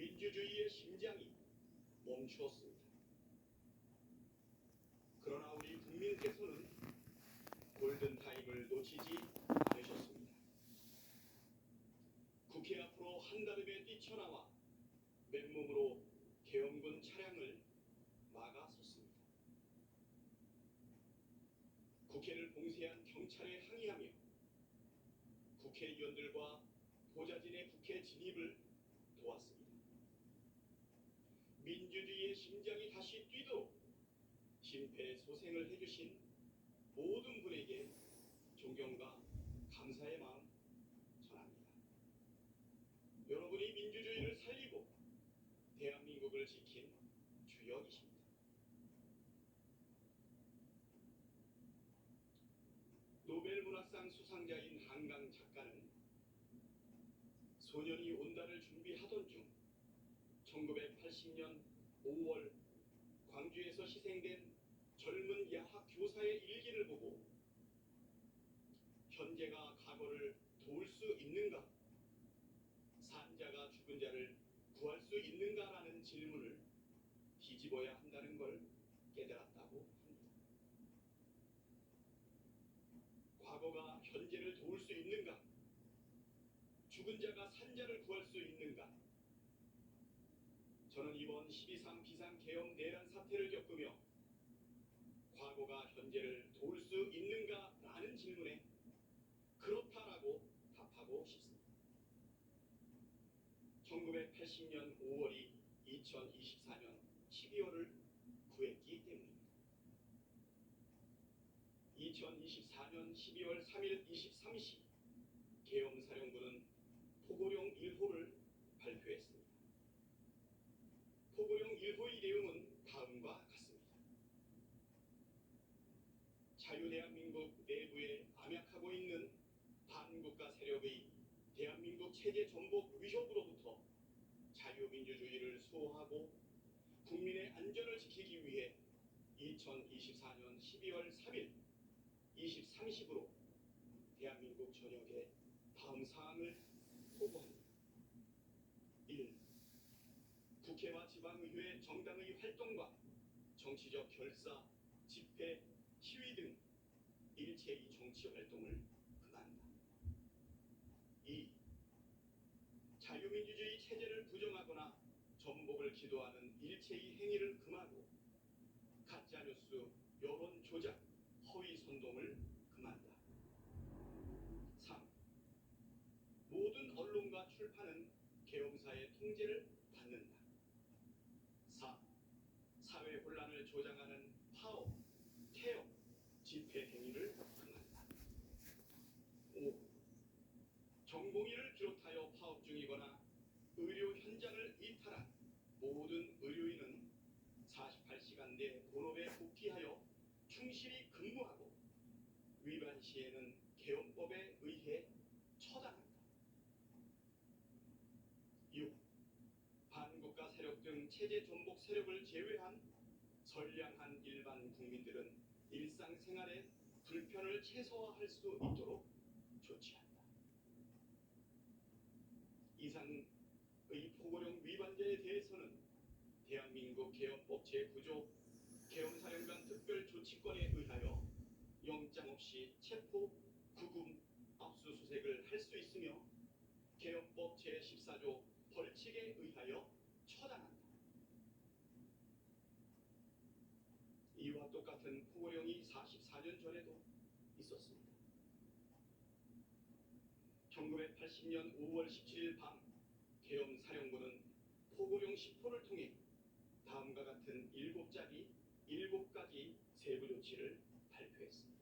민주주의의 심장이 멈추었습니다. 그러나 우리 국민께서는 골든타임을 놓치지 않으셨습니다. 국회 앞으로 한달음에 뛰쳐나와 맨몸으로 계엄군 차량을 막아섰습니다. 국회를 봉쇄한 경찰에 항의하며 국회의원들과 보좌진의 국회 진입을 도왔습니다. 민주주의의 심장이 다시 뛰도록 심폐소생을 해주신 모든 분에게 존경과 감사의 마음 전합니다. 여러분이 민주주의를 살리고 대한민국을 지킨 주역이십니다. 노벨문학상 수상자인 한강 작가는 소년이 온다를 준비하던 중 1980년 5월 광주에서 희생된 젊은 야학 교사의 일기를 보고 현재가 과거를 도울 수 있는가? 산자가 죽은 자를 구할 수 있는가라는 질문을 뒤집어야 한다는 걸 깨달았다고 합니다. 과거가 현재를 도울 수 있는가? 죽은 자가 산자를 구할 수 있는가? 저는 이번 12.3 비상계엄 내란 사태를 겪으며 과거가 현재를 도울 수 있는가라는 질문에 그렇다라고 답하고 싶습니다. 1980년 5월이 2024년 12월을 구했기 때문입니다. 2024년 12월 3일 23시 계엄사령부는 포고령 1호를 발표했습니다. 포고령 1호의 내용은 다음과 같습니다. 자유대한민국 내부에 암약하고 있는 반국가 세력의 대한민국 체제 전복 위협으로부터 자유민주주의를 수호하고 국민의 안전을 지키기 위해 2024년 12월 3일 23시부로 대한민국 전역에 다음 사항을 보고합니다. 1. 국회와 지방의회 정당의 활동과 정치적 결사, 집회, 시위 등 일체의 정치 활동을 금한다. 2. 자유민주주의 체제를 부정하거나 전복을 기도하는 일체의 행위를 금하고 가짜뉴스, 여론 조작, 허위 선동을 금한다. 3. 모든 언론과 출판은 계엄사의 통제를 받는다. 4. 사회 혼란을 조장하는 파업, 태업, 집회 행위를 금한다. 5. 정봉이를 비롯하여 파업 중이거나 의료 현장을 이탈한 모든 의료인은 48시간 내 본업에 복귀하여 충실히 근무하고 위반 시에는 계엄법에 의해 처단한다. 6. 반국가 세력 등 체제 전복 세력을 제외한 선량한 일반 국민들은 일상생활에 불편을 최소화할 수 있도록 조치한다. 이상의 포고령 위반자에 대해서는 대한민국 계엄법 제9조 계엄사령관 특별조치권에 의하여 영장 없이 체포, 구금, 압수수색을 할 수 있으며 계엄법 제14조 벌칙에 의하여 처단한다. 이와 똑같은 포고령이 44년 전에도 있었습니다. 1980년 5월 17일 밤 계엄사령부는 포고령 10호를 통해 다음과 같은 7가지 세부 조치를 발표했습니다.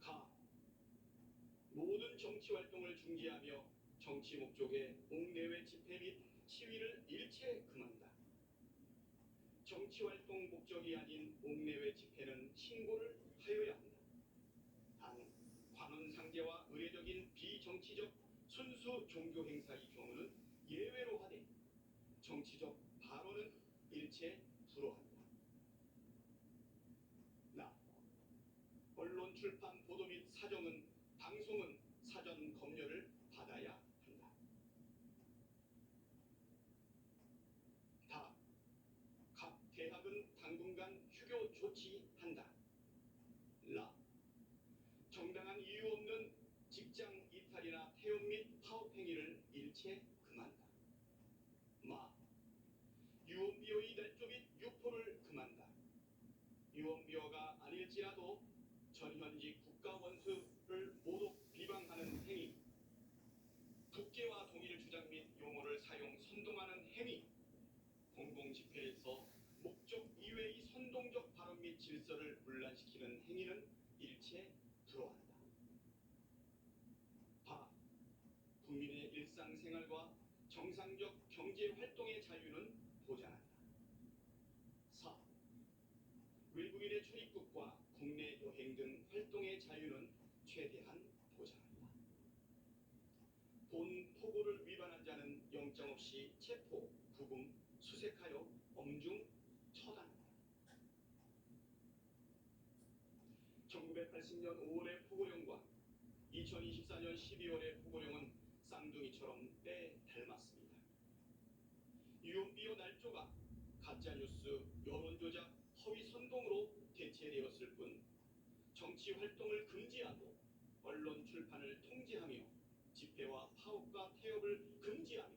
가. 모든 정치활동을 중지하며 정치 목적의 옥내외 집회 및 시위를 일체 금한다. 정치활동 목적이 아닌 옥내외 집회는 신고를 하여야 한다. 단, 관원상제와 의례적인 비정치적 순수 종교 행사의 경우는 예외로 하되 정치적 발언은 일체 불허한다. 나. 언론 출판 보도 및 사정은 방송은 사전 검열을 받아야 한다. 체포를 금한다. 유언비어가 아닐지라도 전현직 국가원수를 모독 비방하는 행위, 국계와 동일 주장 및 용어를 사용 선동하는 행위, 공공집회에서 목적 이외의 선동적 발언 및 질서를 분란시키는 행위는 일체 불허한다. 바, 국민의 일상생활과 정상적 경제활동의 자유는 보장한다. 4. 외국인의 출입국과 국내 여행 등 활동의 자유는 최대한 보장한다. 본 포고를 위반한 자는 영장 없이 체포, 구금, 수색하여 엄중 처단한다. 1980년 5월의 포고령과 2024년 12월의 포고령은 쌍둥이처럼 닮았습니다. 유언비어 날조가 가짜뉴스, 여론조작, 허위 선동으로 대체되었을 뿐 정치 활동을 금지하고 언론 출판을 통제하며 집회와 파업과 태업을 금지하며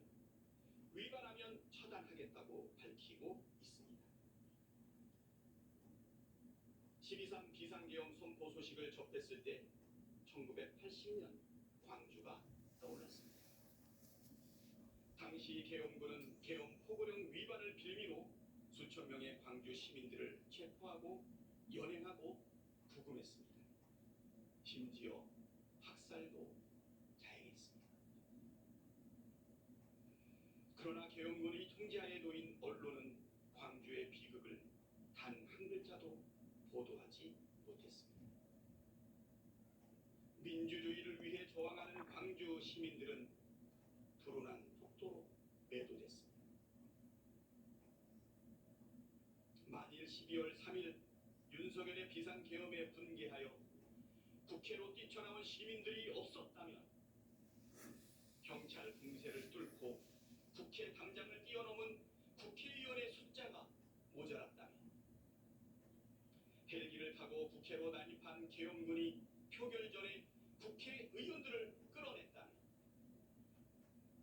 위반하면 처단하겠다고 밝히고 있습니다. 12.3 비상계엄 선포 소식을 접했을 때 1980년 광주가 떠올랐습니다. 당시 계엄군은 계엄 포고령 위반을 빌미로 수천 명의 광주 시민들을 체포하고 연행하고 구금했습니다. 심지어 학살도 자행했습니다. 그러나 계엄군이 통제하에 놓인 언론은 광주의 비극을 단 한 글자도 보도하지 못했습니다. 민주주의를 위해 저항하는 광주 시민들은 불운한 폭도로 매도됐습니다. 만일 12월 3일 윤석열의 비상계엄에 분개하여 국회로 뛰쳐나온 시민들이 없었다면, 경찰 공세를 뚫고 국회 담장을 뛰어넘은 국회의원의 숫자가 모자랐다면, 헬기를 타고 국회로 난입한 계엄군이 표결 전에 국회의원들을 끌어냈다면,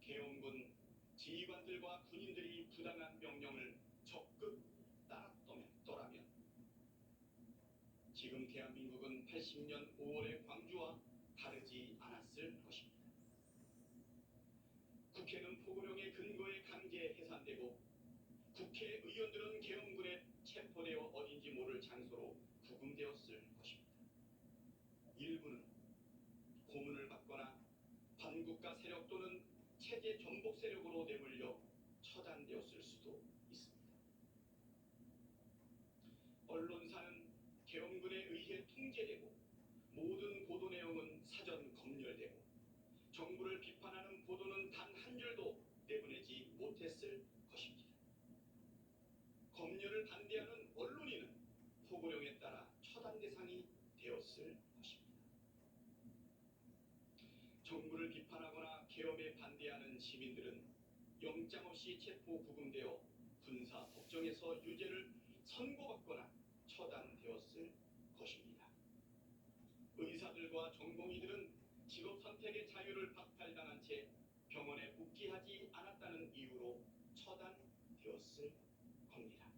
계엄군 지휘관들과 군인들이 부당한 명령을 적극 따랐더라면 지금 대한민국은 80년 5월의 광주와 다르지 않았을 것입니다. 국회는 포고령의 근거에 강제 해산되고 국회의원들은 계엄군에 체포되어 어딘지 모를 장소로 구금되었을 것입니다. 일부는 고문을 받거나 반국가 세력 또는 체제 전복 세력으로 내몰려 처단되었을 수도 있습니다. 언론사는 계엄군에 의해 통제되고 모든 보도 내용은 사전 검열되고 정부를 비판하는 보도는 단 한 줄도 내보내지 못했을 것입니다. 검열을 반대하는 언론인은 포고령에 따라 처단 대상이 되었을 것입니다. 정부를 비판하거나 계엄에 반대하는 시민들은 영장 없이 체포 구금되어 군사 법정에서 유죄를 선고받거나 처단되었을 것입니다. 의사들과 전공의들은 직업 선택의 자유를 박탈당한 채 병원에 복귀하지 않았다는 이유로 처단되었을 겁니다.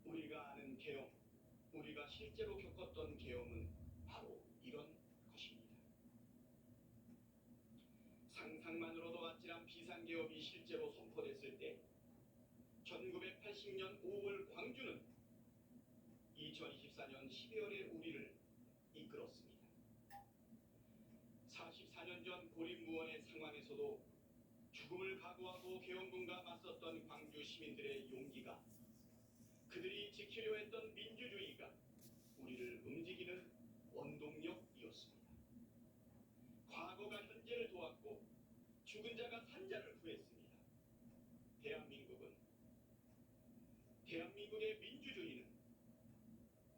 우리가 아는 계엄, 우리가 실제로 겪었던 계엄은 바로 이런 것입니다. 상상만으로도 아찔한 비상계엄이 실제로 선포됐을 때 1980년 5월 광주는 2024년 12월의 우리를 이끌었습니다. 44년 전 고립무원의 상황에서도 죽음을 각오하고 계엄군과 맞섰던 광주 시민들의 용기가, 그들이 지키려 했던 민주주의가 우리를 움직이는 원동력이었습니다. 과거가 현재를 도왔고 죽은 자가 산 자를 구했습니다. 대한민국의 민주주의는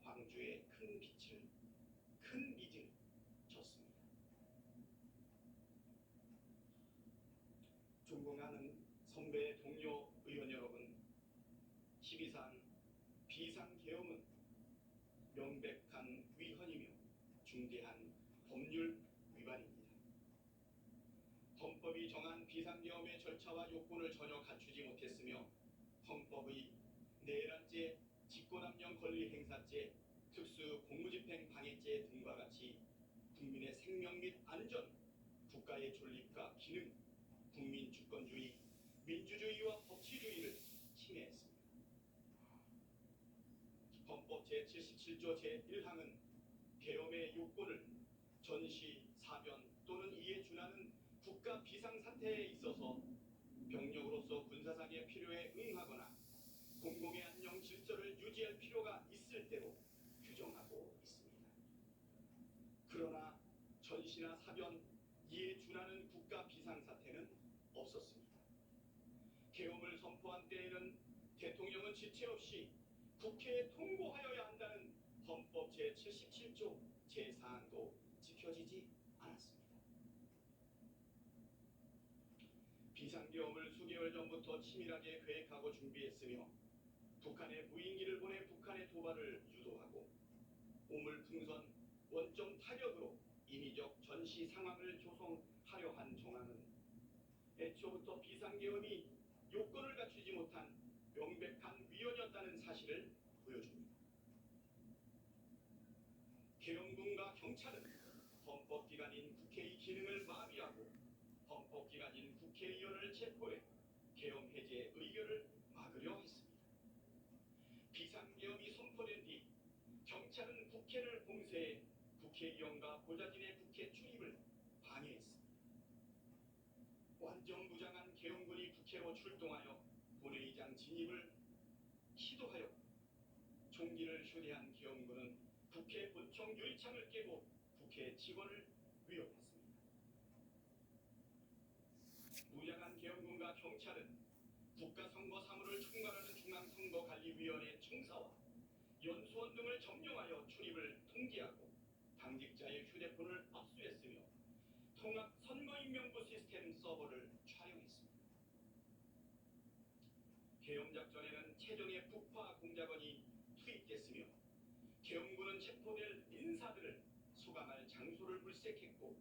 광주에 큰 빛을, 큰 빚을 졌습니다. 존경하는 선배 동료 의원 여러분, 12.3 비상계엄은 명백한 위헌이며 중대한 법률 위반입니다. 헌법이 정한 비상계엄의 절차와 요건을 전혀 갖추지 못했으며 헌법의 내란죄, 직권남용 권리 행사죄, 특수 공무집행 방해죄 등과 같이 국민의 생명 및 안전, 국가의 존립과 기능, 국민 주권주의, 민주주의와 법치주의를 침해했습니다. 헌법 제77조 제1항은 계엄의 요건을 전시, 사변 또는 이에 준하는 국가 비상사태에 있어서 병력으로서 군사상의 필요에 응하거나 공공의 안녕 질서를 유지할 필요가 있을 때로 규정하고 있습니다. 그러나 전시나 사변, 이에 준하는 국가 비상사태는 없었습니다. 계엄을 선포한 때에는 대통령은 지체 없이 국회에 통보하여야 한다는 헌법 제77조 제4항도 지켜지지 않았습니다. 비상계엄을 수개월 전부터 치밀하게 계획하고 준비했으며 북한에 무인기를 보내 북한의 도발을 유도하고 오물풍선, 원점 타격으로 인위적 전시 상황을 조성하려 한 정황은 애초부터 비상계엄이 요건을 갖추지 못한 명백한 위헌이었다는 사실을 보여줍니다. 계엄군과 경찰은 헌법기관인 국회의 기능을 마비하고 헌법기관인 국회의원을 체포해 계엄 해제 의결을 막으려 했습니다. 비상계엄이 선포된 뒤 경찰은 국회를 봉쇄해 국회의원과 보좌진의 국회 출입을 방해했습니다. 완전무장한 계엄군이 국회로 출동하여 본회의장 진입을 시도하였고 총기를 휴대한 계엄군은 국회 본청 유리창을 깨고 국회 직원을 위협했습니다. 무장한 계엄군과 경찰은 국가선거 사무를 총괄하는 중앙선거관리위원회 청사와 연수원 등을 점령하여 출입을 통제하고 당직자의 휴대폰을 압수했으며 통합 선거인명부 시스템 서버를 촬영했습니다. 계엄작전에는 최정예 북파 공작원이 투입됐으며 계엄군은 체포될 인사들을 수감할 장소를 물색했고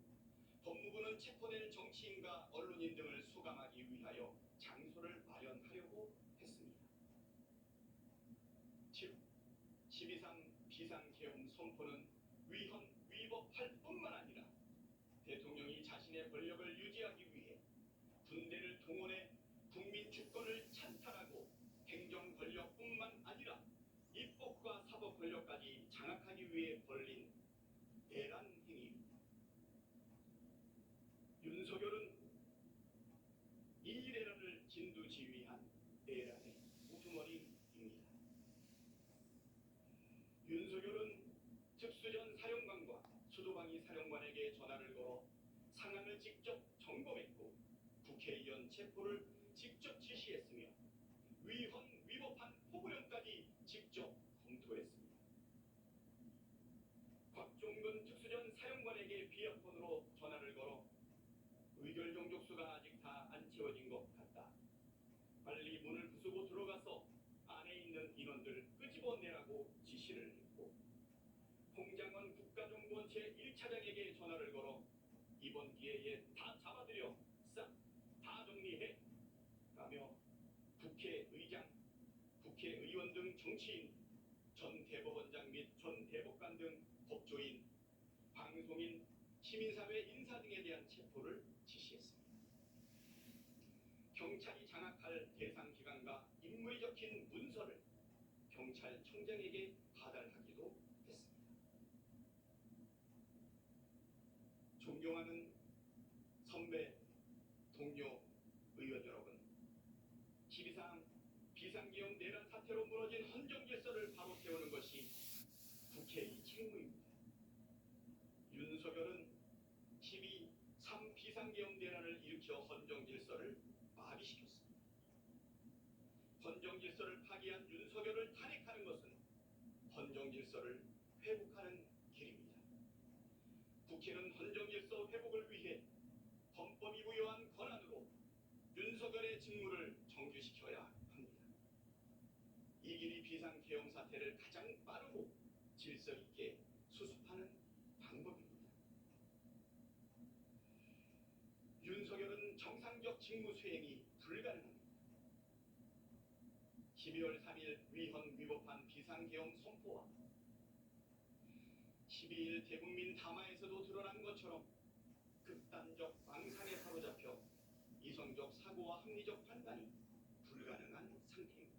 법무부는 체포될 정치인과 언론인 등을 수감하기 위하여 장소를 마련하려고 했습니다. 12상 비상계엄 선포는 위헌, 위법할 뿐만 아니라 대통령이 자신의 권력을 유지하기 위해 군대를 동원해 국민 주권을 찬탈하고 행정 권력뿐만 아니라 입법과 사법 권력까지 장악하기 위해 벌린 내란 행위입니다. 윤석열은 이 내란을 진두지휘한 내란의 우두머리입니다. 윤석열은 특수전 사령관과 수도방위 사령관에게 전화를 걸어 상황을 직접 점검했고 국회의원 체포를 직접 지시했으며 위헌, 위법한 포고령까지 직접 검토했습니다. 곽종근 특수전 사령관에게 비아폰으로 전화를 걸어 의결 종족수가 아직 다 안 채워진 것 같다. 빨리 문을 부수고 들어가서 안에 있는 인원들 끄집어내라고 지시를 했고 홍장원 국가정보원 제1차장에게 전화를 걸어 이번 기회에 다 잡아들여 싹 다 정리해 라며 국회의장, 국회의원 등 정치인, 전 대법원장 및 전 대법관 등 법조인, 방송인, 시민사회 인사 등에 대한 체포를 지시했습니다. 경찰이 장악할 대상 기관과 인물이 적힌 문서를 경찰청장에게 하달하기도 했습니다. 존경하는 선배, 동료, 의원 여러분, 12상 비상계엄 내란 사태로 무너진 헌정질서를 바로 세우는 것이 국회의 책무입니다. 윤석열은 12.3 비상계엄 내란을 일으켜 헌정질서를 마비시켰습니다. 헌정질서를 파기한 윤석열을 탄핵하는 것은 헌정질서를 회복하는 길입니다. 국회는 헌정질서 회복을 위해 헌법이 부여한 권한으로 윤석열의 직무를 정지시켜야 합니다. 이 길이 비상계엄 사태를 가장 빠르고 질서 있게 수습하는 방법입니다. 윤석열은 정상 극단적 직무 수행이 불가능합니다. 12월 3일 위헌 위법한 비상계엄 선포와 12일 대국민 담화에서도 드러난 것처럼 극단적 망상에 사로잡혀 이성적 사고와 합리적 판단이 불가능한 상태입니다.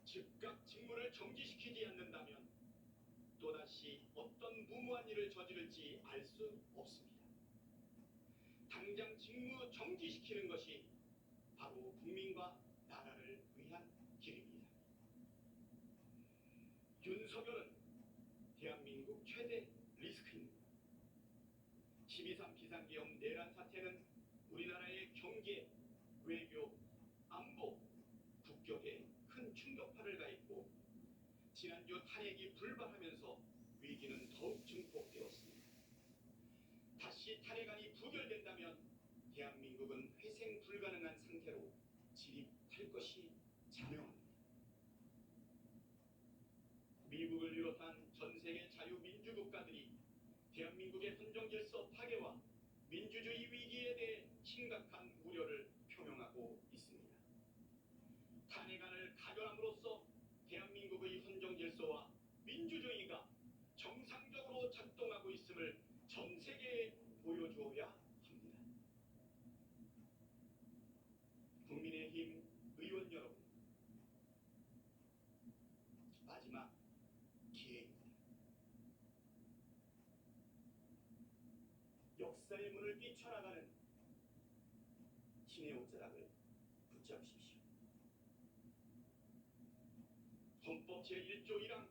즉각 직무를 정지시키지 않는다면 또다시 어떤 무모한 일을 저지를지 알 수 없습니다. 당장 직무 정지시키는 것이 바로 국민과 나라를 위한 길입니다. 윤석열은 대한민국 최대 리스크입니다. 12.3 비상계엄 내란 사태는 우리나라의 경제, 외교, 안보, 국격에 큰 충격파를 가했고 지난주 탄핵이 불발하면서 위기는 더욱 증폭되었습니다. 다시 탄핵안이 부결된다면 대한민국은 회생 불가능한 상태로 진입할 것이 자명합니다. 미국을 비롯한 전 세계 자유민주국가들이 대한민국의 헌정질서 파괴와 민주주의 위기에 대해 심각한 우려를 표명하고 있습니다. 탄핵안을 가결함으로써 대한민국의 헌정질서와 민주주의가 정상적으로 작동하고 있음을 전 세계에 보여주어야 합니다. 국민의힘 의원 여러분, 마지막 기회입니다. 역사의 문을 뛰쳐나가는 신의 옷자락을 붙잡으십시오. 헌법 제1조 1항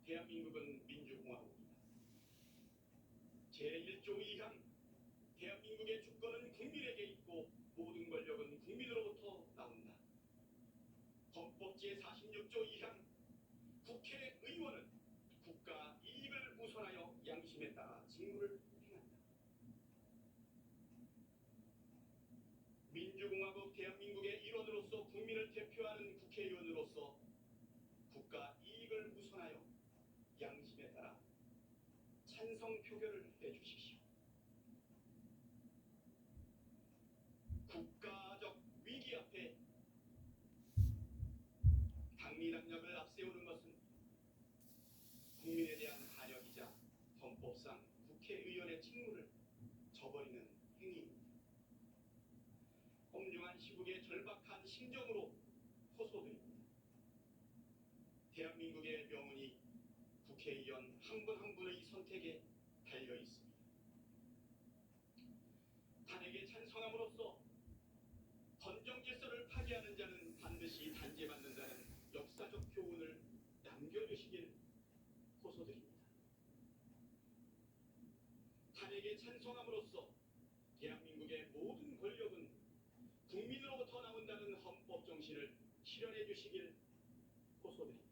대한민국은 민주공화국입니다. 제1조 2항 대한민국의 주권은 국민에게 있고 모든 권력은 국민으로부터 나온다. 헌법 제46조 2항 국회의원은 국가 이익을 우선하여 양심에 따라 직무를 행한다. 민주공화국 대한민국의 일원으로서 국민을 대표하는 국회의원으로서 국가 이익을 우선하여 양심에 따라 찬성 표결을 해주십시오. 국가적 위기 앞에 당리당략을 앞세우는 것은 국민에 대한 반역이자 헌법상 국회의원의 직무를 저버리는 행위입니다. 엄중한 시국의 절박한 심정으로 호소드립니다. 대한민국의 명운이 국회의원 한 분 한 분의 선택에 달려 있습니다. 탄핵에 찬성함으로써 헌정질서를 파괴하는 자는 반드시 단죄받는다는 역사적 교훈을 남겨주시길 호소드립니다. 탄핵에 찬성함으로써 대한민국의 모든 권력은 국민으로부터 나온다는 헌법 정신을 실현해 주시길 호소드립니다.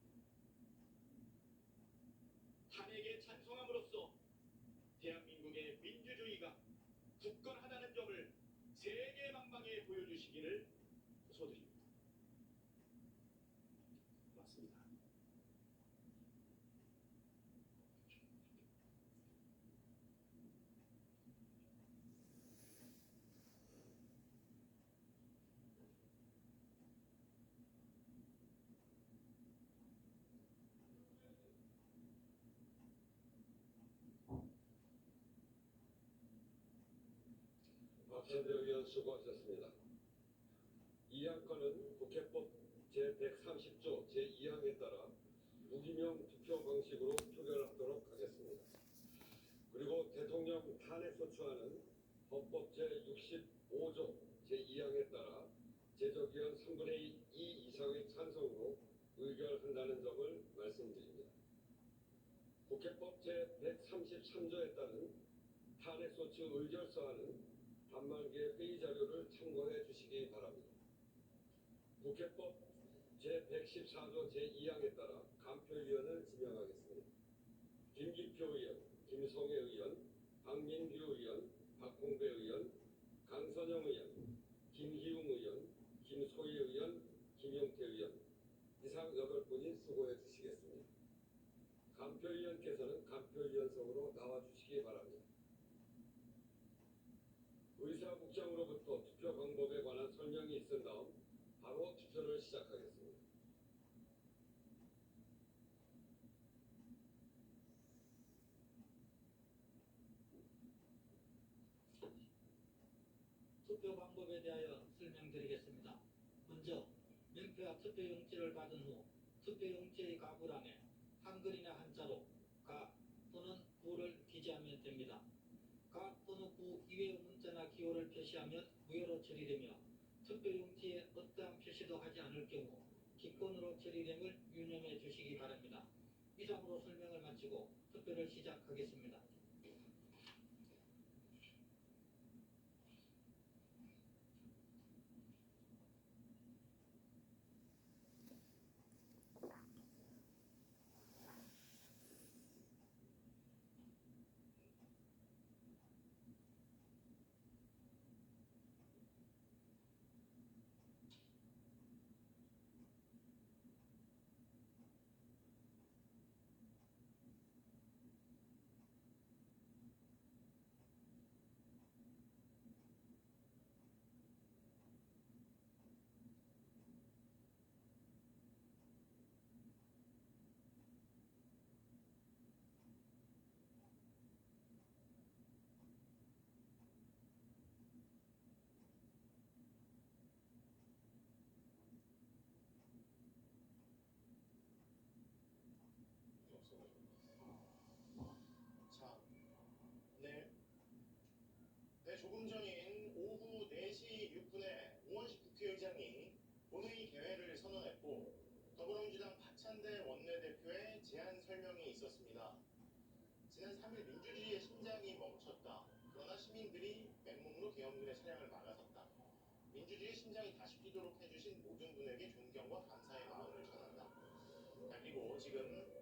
탄핵에 찬성함으로써 대한민국의 민주주의가 굳건하다는 점을 세계 만방에 보여주시기를 호소드립니다. 맞습니다. 박찬대 의원 수고하셨습니다. 이 안건은 국회법 제130조 제2항에 따라 무기명 투표 방식으로 표결하도록 하겠습니다. 그리고 대통령 탄핵소추안은 헌법 제65조 제2항에 따라 제적의원 3분의 2 이상의 찬성으로 의결한다는 점을 말씀드립니다. 국회법 제133조에 따른 탄핵소추 의결서안은 단말기의 회의 자료를 참고해 주시기 바랍니다. 국회법 제114조 제2항에 따라 간표위원을 지명하겠습니다. 김기표 의원, 김성애 의원, 박민규 의원, 박홍배 의원, 강선영 의원, 김희웅 의원, 김소희 의원, 김용태 의원 이상 8분이 수고해 주시겠습니다. 간표위원께서는 간표위원석으로 나와 주시기 바랍니다. 의사국장으로부터 투표 방법에 관한 설명이 있은 다음 바로 투표를 시작하겠습니다. 투표 방법에 대하여 설명드리겠습니다. 먼저 명표와 투표용지를 받은 후 투표용지의 가부란에 한글이나 한자로 가 또는 구를 기재하면 됩니다. 가 또는 구 이외의 문자나 기호를 표시하면 무효로 처리되며 투표용지에 어떠한 표시도 하지 않을 경우 기권으로 처리됨을 유념해 주시기 바랍니다. 이상으로 설명을 마치고 투표를 시작하겠습니다. 자, 조금 전인 오후 4시 6분에 우원식 국회의장이 본회의 개회를 선언했고 더불어민주당 박찬대 원내대표의 제안 설명이 있었습니다. 지난 3일 민주주의의 심장이 멈췄다. 그러나 시민들이 맨몸으로 계엄군의 차량을 막아섰다. 민주주의의 심장이 다시 뛰도록 해주신 모든 분에게 존경과 감사의 마음을 전한다. 그리고 지금